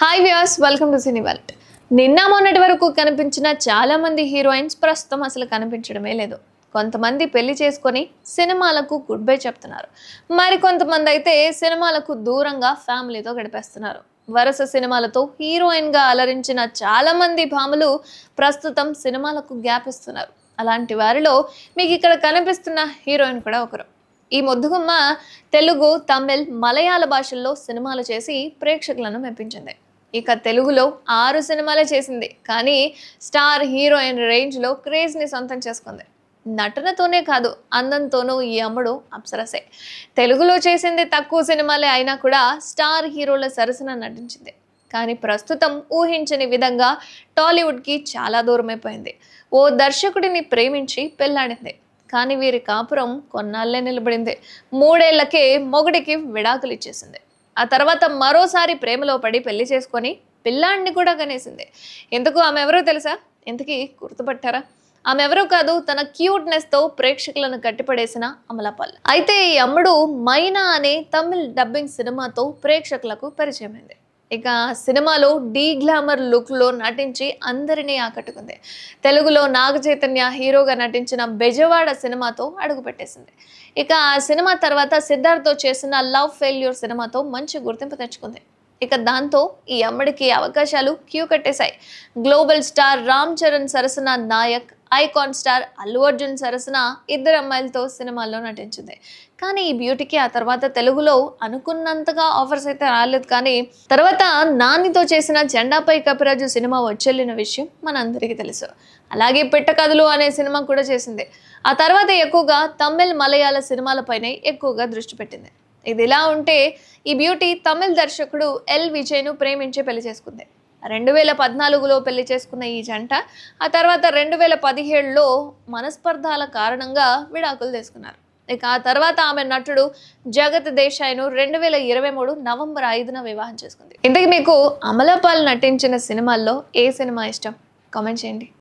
Hi viewers, welcome to cine world. నిన్న మొన్నటి వరకు కనిపించిన చాలా మంది హీరోయిన్స్ ప్రస్తుతం అసలు కనిపించడమే లేదు. కొంతమంది పెళ్లి చేసుకొని సినిమాలకు గుడ్ బై చెప్తున్నారు. మరి కొంతమంది అయితే సినిమాలకు దూరంగా ఫ్యామిలీతో గడిపేస్తున్నారు. వరుస సినిమాలతో హీరోయిన్గా అలరించిన చాలా మంది భామలు ప్రస్తుతం సినిమాలకు గ్యాప్ ఇస్తున్నారు. అలాంటి వారిలో మీకు ఇక్కడ కనిపిస్తున్న హీరోయిన్ కూడా ఒకరు. ఈ ముద్దుగుమ్మ తెలుగు, తమిళ్, మలయాళ భాషల్లో సినిమాలు చేసి ప్రేక్షకులను మెప్పించింది. ఇక తెలుగులో 6 సినిమాలే చేసింది, కానీ స్టార్ హీరోయిన్ రేంజ్లో క్రేజ్ని సొంతం చేసుకుంది. నటనతోనే కాదు, అందంతోనూ ఈ అమ్మడు అప్సరసే. తెలుగులో చేసింది తక్కువ సినిమాలే అయినా కూడా స్టార్ హీరోల సరసన నటించింది. కానీ ప్రస్తుతం ఊహించని విధంగా టాలీవుడ్కి చాలా దూరమైపోయింది. ఓ దర్శకుడిని ప్రేమించి పెళ్లాడింది. కానీ వీరి కాపురం కొన్నాళ్లే నిలబడింది. 3 ఏళ్లకే మొగుడికి విడాకులు ఇచ్చేసింది. ఆ తర్వాత మరోసారి ప్రేమలో పడి పెళ్లి చేసుకొని పిల్లాడిని కూడా కనేసింది. ఎందుకు ఆమె ఎవరో తెలుసా? ఇంతకీ గుర్తుపట్టారా? ఆమె ఎవరో కాదు, తన క్యూట్నెస్తో ప్రేక్షకులను కట్టిపడేసిన అమలాపాల్. అయితే ఈ అమ్మడు మైనా అనే తమిళ్ డబ్బింగ్ సినిమాతో ప్రేక్షకులకు పరిచయమైంది. ఇక సినిమాలో డీ గ్లామర్ లుక్లో నటించి అందరినీ ఆకట్టుకుంది. తెలుగులో నాగ చైతన్య హీరోగా నటించిన బెజవాడ సినిమాతో అడుగుపెట్టేసింది. ఇక ఆ సినిమా తర్వాత సిద్ధార్థ్తో చేసిన లవ్ ఫెయిల్యూర్ సినిమాతో మంచి గుర్తింపు తెచ్చుకుంది. ఇక దాంతో ఈ అమ్మడికి అవకాశాలు క్యూ కట్టేశాయి. గ్లోబల్ స్టార్ రామ్ చరణ్ సరసన నాయక్, ఐకాన్ స్టార్ అల్లు అర్జున్ సరసన 2 అమ్మాయిలతో సినిమాల్లో నటించింది. కానీ ఈ బ్యూటీకి ఆ తర్వాత తెలుగులో అనుకున్నంతగా ఆఫర్స్ అయితే రాలేదు. కానీ తర్వాత నానితో చేసిన జెండాపై కపిరాజు సినిమా వచ్చేళ్ళిన విషయం మనందరికీ తెలుసు. అలాగే పెట్టకథలు అనే సినిమా కూడా చేసింది. ఆ తర్వాత ఎక్కువగా తమిళ్, మలయాళ సినిమాలపైనే ఎక్కువగా దృష్టి పెట్టింది. ఇది ఇలా ఉంటే ఈ బ్యూటీ తమిళ్ దర్శకుడు ఎల్ విజయ్ను ప్రేమించి పెళ్లి చేసుకుంది. 2014లో పెళ్లి చేసుకున్న ఈ జంట ఆ తర్వాత 2017లో మనస్పర్ధాల కారణంగా విడాకులు తీసుకున్నారు. ఇక ఆ తర్వాత ఆమె నటుడు జగత్ దేశాయ్ను 2023 నవంబర్ 5న వివాహం చేసుకుంది. ఇంతకీ మీకు అమలాపాల్ నటించిన సినిమాల్లో ఏ సినిమా ఇష్టం? కామెంట్ చేయండి.